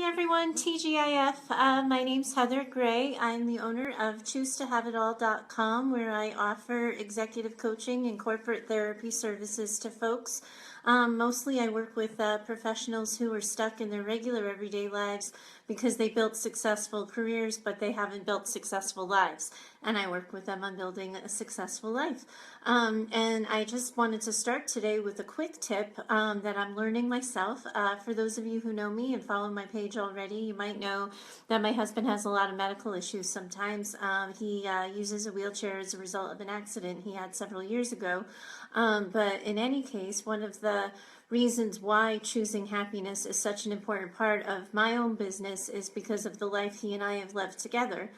everyone, TGIF. My name's Heather Gray. I'm the owner of ChooseToHaveItAll.com, where I offer executive coaching and corporate therapy services to folks. Mostly I work with professionals who are stuck in their regular everyday lives because they built successful careers, but they haven't built successful lives. And I work with them on building a successful life. And I just wanted to start today with a quick tip that I'm learning myself. For those of you who know me and follow my page already, you might know that my husband has a lot of medical issues sometimes. He uses a wheelchair as a result of an accident he had several years ago. But in any case, one of the reasons why choosing happiness is such an important part of my own business is because of the life he and I have lived together.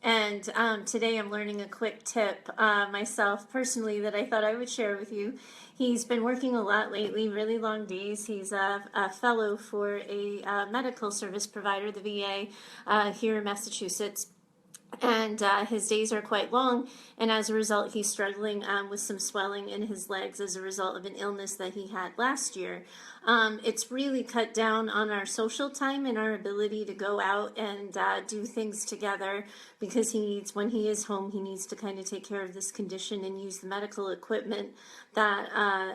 And today I'm learning a quick tip myself personally that I thought I would share with you. He's been working a lot lately, really long days. He's a fellow for a medical service provider, the VA, here in Massachusetts. And his days are quite long, and as a result he's struggling with some swelling in his legs as a result of an illness that he had last year. It's really cut down on our social time and our ability to go out and do things together, because when he is home, he needs to kind of take care of this condition and use the medical equipment that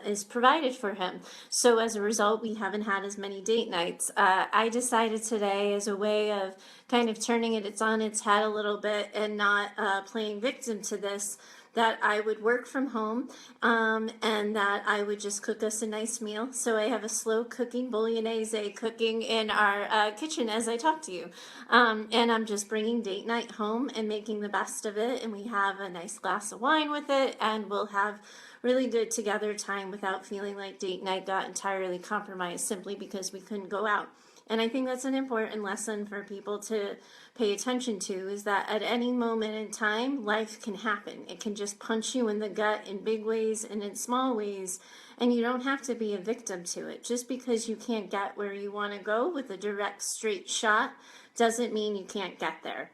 is provided for him. So as a result, we haven't had as many date nights. I decided today, as a way of kind of turning it on its head a little bit and not playing victim to this, that I would work from home and that I would just cook us a nice meal. So I have a slow cooking bolognese cooking in our kitchen as I talk to you. And I'm just bringing date night home and making the best of it. And we have a nice glass of wine with it, and we'll have really good together time without feeling like date night got entirely compromised simply because we couldn't go out. And I think that's an important lesson for people to pay attention to, is that at any moment in time, life can happen. It can just punch you in the gut in big ways and in small ways, and you don't have to be a victim to it. Just because you can't get where you want to go with a direct, straight shot doesn't mean you can't get there.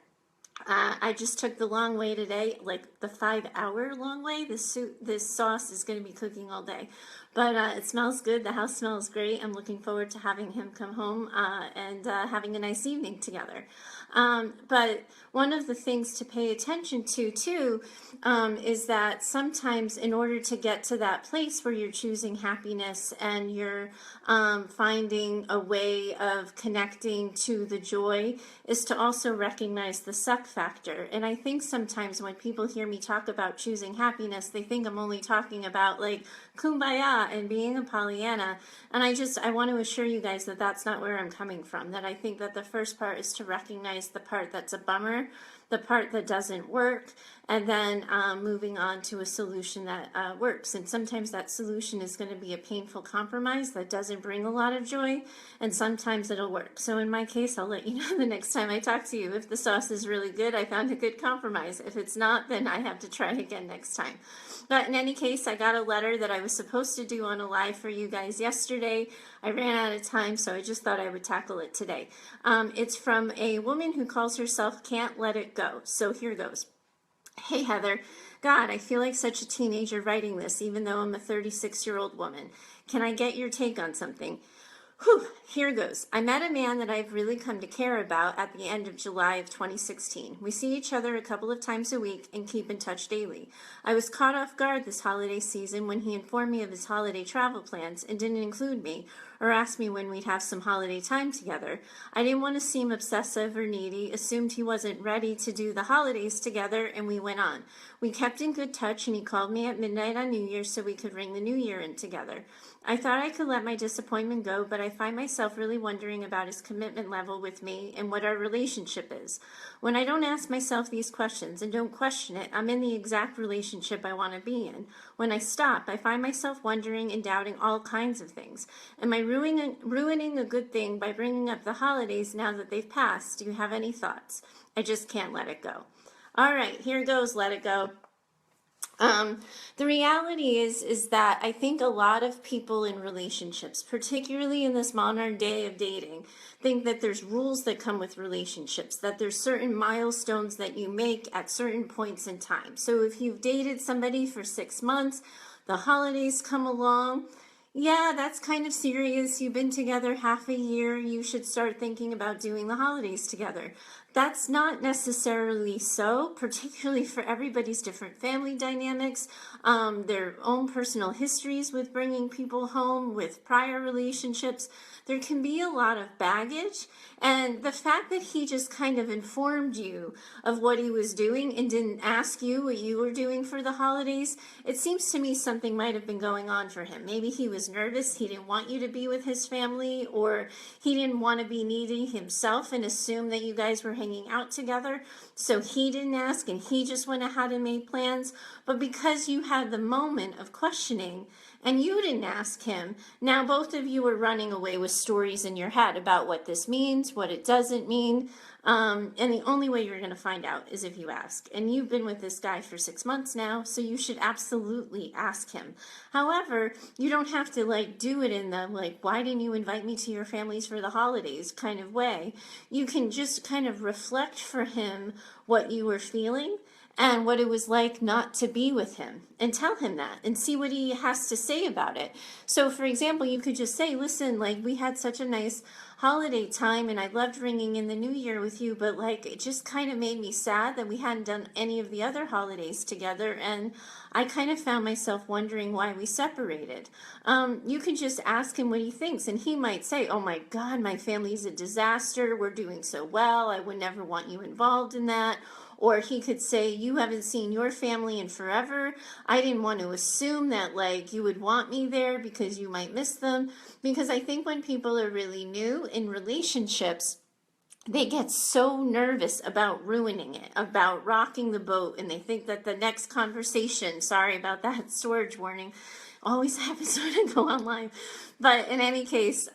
I just took the long way today, like the 5-hour long way. This sauce is going to be cooking all day. But it smells good. The house smells great. I'm looking forward to having him come home and having a nice evening together. But one of the things to pay attention to, too, is that sometimes in order to get to that place where you're choosing happiness and you're finding a way of connecting to the joy, is to also recognize the suck factor. And I think sometimes when people hear me talk about choosing happiness, they think I'm only talking about like kumbaya and being a Pollyanna. And I want to assure you guys that that's not where I'm coming from. That I think that the first part is to recognize the part that's a bummer, the part that doesn't work, and then moving on to a solution that works. And sometimes that solution is going to be a painful compromise that doesn't bring a lot of joy, and sometimes it'll work. So in my case, I'll let you know the next time I talk to you. If the sauce is really good, I found a good compromise. If it's not, then I have to try again next time. But in any case, I got a letter that I was supposed to do on a live for you guys yesterday. I ran out of time, so I just thought I would tackle it today. It's from a woman who calls herself Can't Let It Go. So here goes. Hey, Heather. God, I feel like such a teenager writing this, even though I'm a 36-year-old woman. Can I get your take on something? Whew, here goes. I met a man that I've really come to care about at the end of July of 2016. We see each other a couple of times a week and keep in touch daily. I was caught off guard this holiday season when he informed me of his holiday travel plans and didn't include me or ask me when we'd have some holiday time together. I didn't want to seem obsessive or needy, assumed he wasn't ready to do the holidays together, and we went on. We kept in good touch, and he called me at midnight on New Year's so we could ring the New Year in together. I thought I could let my disappointment go, but I find myself really wondering about his commitment level with me and what our relationship is. When I don't ask myself these questions and don't question it, I'm in the exact relationship I want to be in. When I stop, I find myself wondering and doubting all kinds of things. Am I ruining a good thing by bringing up the holidays now that they've passed? Do you have any thoughts? I just can't let it go. All right, here goes, let it go. The reality is that I think a lot of people in relationships, particularly in this modern day of dating, think that there's rules that come with relationships, that there's certain milestones that you make at certain points in time. So if you've dated somebody for 6 months, the holidays come along, Yeah, that's kind of serious. You've been together half a year. You should start thinking about doing the holidays together. That's not necessarily so, particularly for everybody's different family dynamics, their own personal histories with bringing people home, with prior relationships. There can be a lot of baggage. And the fact that he just kind of informed you of what he was doing and didn't ask you what you were doing for the holidays, it seems to me something might have been going on for him. Maybe he was nervous, he didn't want you to be with his family, or he didn't want to be needy himself and assume that you guys were hanging out together. So he didn't ask and he just went ahead and made plans. But because you had the moment of questioning and you didn't ask him, now both of you are running away with stories in your head about what this means, what it doesn't mean. And the only way you're going to find out is if you ask. And you've been with this guy for 6 months now, so you should absolutely ask him. However, you don't have to do it in the why didn't you invite me to your families for the holidays kind of way. You can just kind of reflect for him what you were feeling and what it was like not to be with him, and tell him that and see what he has to say about it. So for example, you could just say, listen, we had such a nice holiday time and I loved ringing in the new year with you, but it just kind of made me sad that we hadn't done any of the other holidays together, and I kind of found myself wondering why we separated. You can just ask him what he thinks, and he might say, oh my God, my family's a disaster, we're doing so well, I would never want you involved in that. Or he could say, you haven't seen your family in forever. I didn't want to assume that you would want me there because you might miss them. Because I think when people are really new in relationships, they get so nervous about ruining it, about rocking the boat, and they think that the next conversation, sorry about that storage warning, always happens when I go online. But in any case,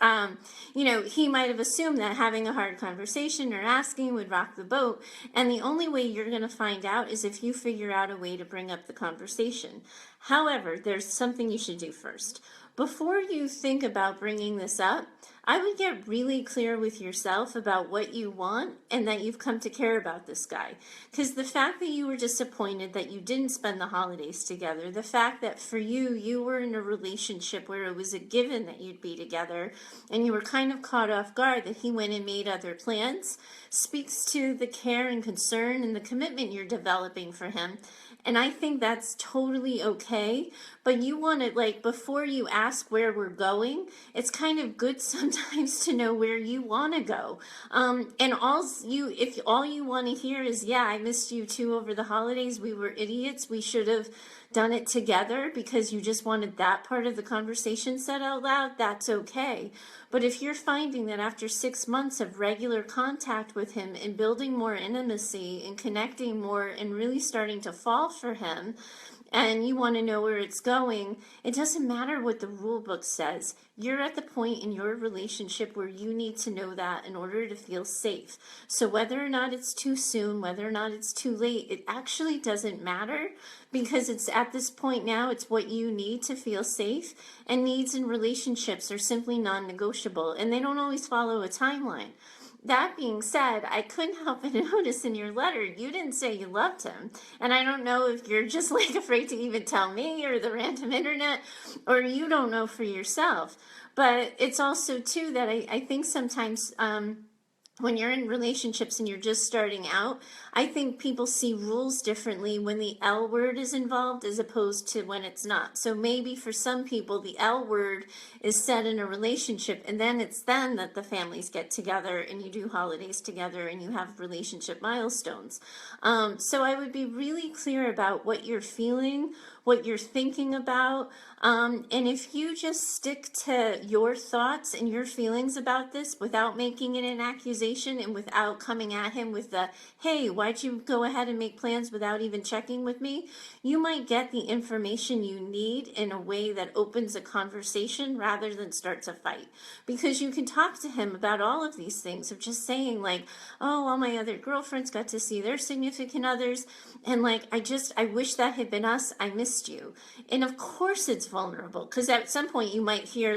he might have assumed that having a hard conversation or asking would rock the boat. And the only way you're going to find out is if you figure out a way to bring up the conversation. However, there's something you should do first. Before you think about bringing this up, I would get really clear with yourself about what you want and that you've come to care about this guy. Because the fact that you were disappointed that you didn't spend the holidays together, the fact that for you, you were in a relationship where it was a given that you'd be together and you were kind of caught off guard that he went and made other plans, speaks to the care and concern and the commitment you're developing for him. And I think that's totally okay. But you want to, before you ask where we're going, it's kind of good sometimes to know where you want to go. And if all you want to hear is, yeah, I missed you too over the holidays. We were idiots. We should have done it together, because you just wanted that part of the conversation said out loud, that's okay. But if you're finding that after 6 months of regular contact with him and building more intimacy and connecting more and really starting to fall for him, and you want to know where it's going, it doesn't matter what the rule book says. You're at the point in your relationship where you need to know that in order to feel safe. So whether or not it's too soon, whether or not it's too late, it actually doesn't matter, because it's at this point now, it's what you need to feel safe, and needs in relationships are simply non-negotiable, and they don't always follow a timeline. That being said, I couldn't help but notice in your letter, you didn't say you loved him. And I don't know if you're just afraid to even tell me or the random internet, or you don't know for yourself. But it's also too that I think sometimes when you're in relationships and you're just starting out, I think people see rules differently when the L word is involved as opposed to when it's not. So maybe for some people, the L word is said in a relationship, and then it's then that the families get together and you do holidays together and you have relationship milestones. So I would be really clear about what you're feeling, what you're thinking about. And if you just stick to your thoughts and your feelings about this without making it an accusation and without coming at him with the, hey, why'd you go ahead and make plans without even checking with me? You might get the information you need in a way that opens a conversation rather than starts a fight. Because you can talk to him about all of these things of just saying oh, all my other girlfriends got to see their significant others. And I wish that had been us. I missed you. And of course it's vulnerable, because at some point you might hear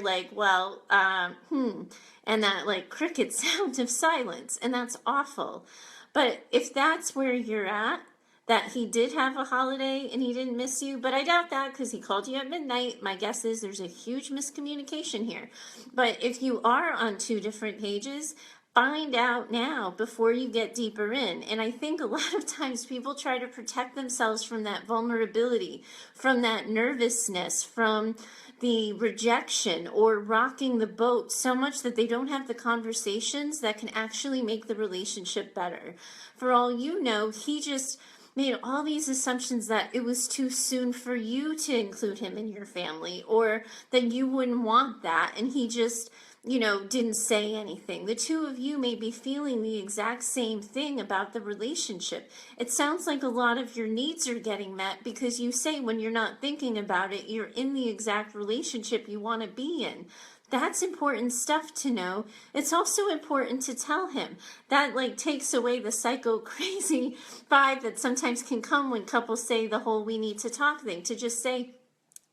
and that cricket sound of silence, and that's awful. But if that's where you're at, that he did have a holiday and he didn't miss you, but I doubt that because he called you at midnight. My guess is there's a huge miscommunication here. But if you are on two different pages, find out now before you get deeper in. And I think a lot of times people try to protect themselves from that vulnerability, from that nervousness, from the rejection or rocking the boat so much that they don't have the conversations that can actually make the relationship better. For all you know, he just made all these assumptions that it was too soon for you to include him in your family, or that you wouldn't want that, and he just didn't say anything. The two of you may be feeling the exact same thing about the relationship. It sounds like a lot of your needs are getting met because you say when you're not thinking about it, you're in the exact relationship you want to be in. That's important stuff to know. It's also important to tell him. That takes away the psycho crazy vibe that sometimes can come when couples say the whole we need to talk thing. To just say,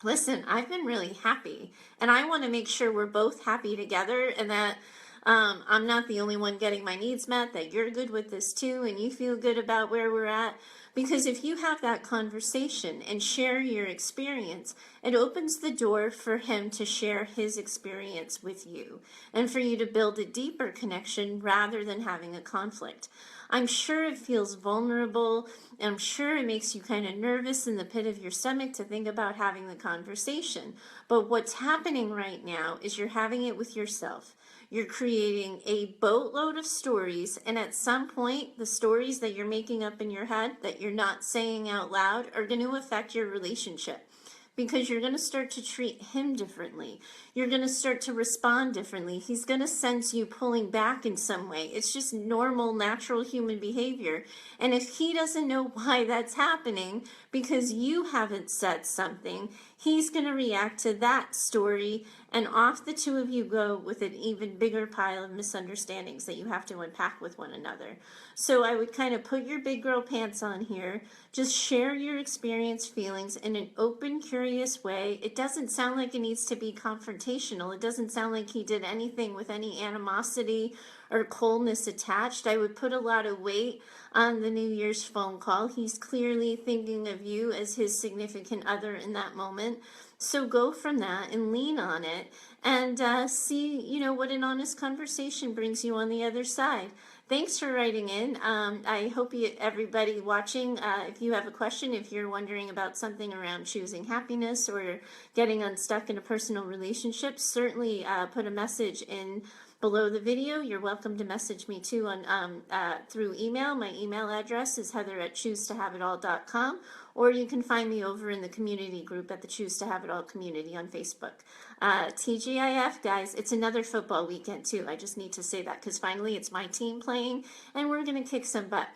listen, I've been really happy, and I want to make sure we're both happy together, and that I'm not the only one getting my needs met, that you're good with this too, and you feel good about where we're at. Because if you have that conversation and share your experience, it opens the door for him to share his experience with you, and for you to build a deeper connection rather than having a conflict. I'm sure it feels vulnerable. I'm sure it makes you kind of nervous in the pit of your stomach to think about having the conversation. But what's happening right now is you're having it with yourself. You're creating a boatload of stories, and at some point, the stories that you're making up in your head that you're not saying out loud are going to affect your relationship. Because you're going to start to treat him differently. You're going to start to respond differently. He's going to sense you pulling back in some way. It's just normal, natural human behavior. And if he doesn't know why that's happening because you haven't said something, he's going to react to that story, and off the two of you go with an even bigger pile of misunderstandings that you have to unpack with one another. So I would kind of put your big girl pants on here. Just share your experience, feelings in an open, curious way. It doesn't sound like it needs to be confrontational. It doesn't sound like he did anything with any animosity or coldness attached. I would put a lot of weight on the New Year's phone call. He's clearly thinking of you as his significant other in that moment. So go from that and lean on it, and see, what an honest conversation brings you on the other side. Thanks for writing in. I hope everybody watching, if you have a question, if you're wondering about something around choosing happiness or getting unstuck in a personal relationship, certainly put a message in below the video. You're welcome to message me too on through email. My email address is heather@choosetohaveitall.com, or you can find me over in the community group at the Choose to Have It All community on Facebook. TGIF, guys, it's another football weekend too. I just need to say that because finally it's my team playing and we're going to kick some butt.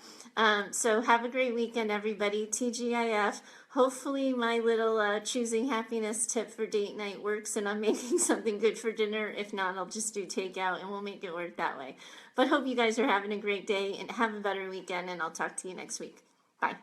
So have a great weekend, everybody. TGIF. Hopefully my little choosing happiness tip for date night works and I'm making something good for dinner. If not, I'll just do takeout and we'll make it work that way. But hope you guys are having a great day and have a better weekend, and I'll talk to you next week. Bye.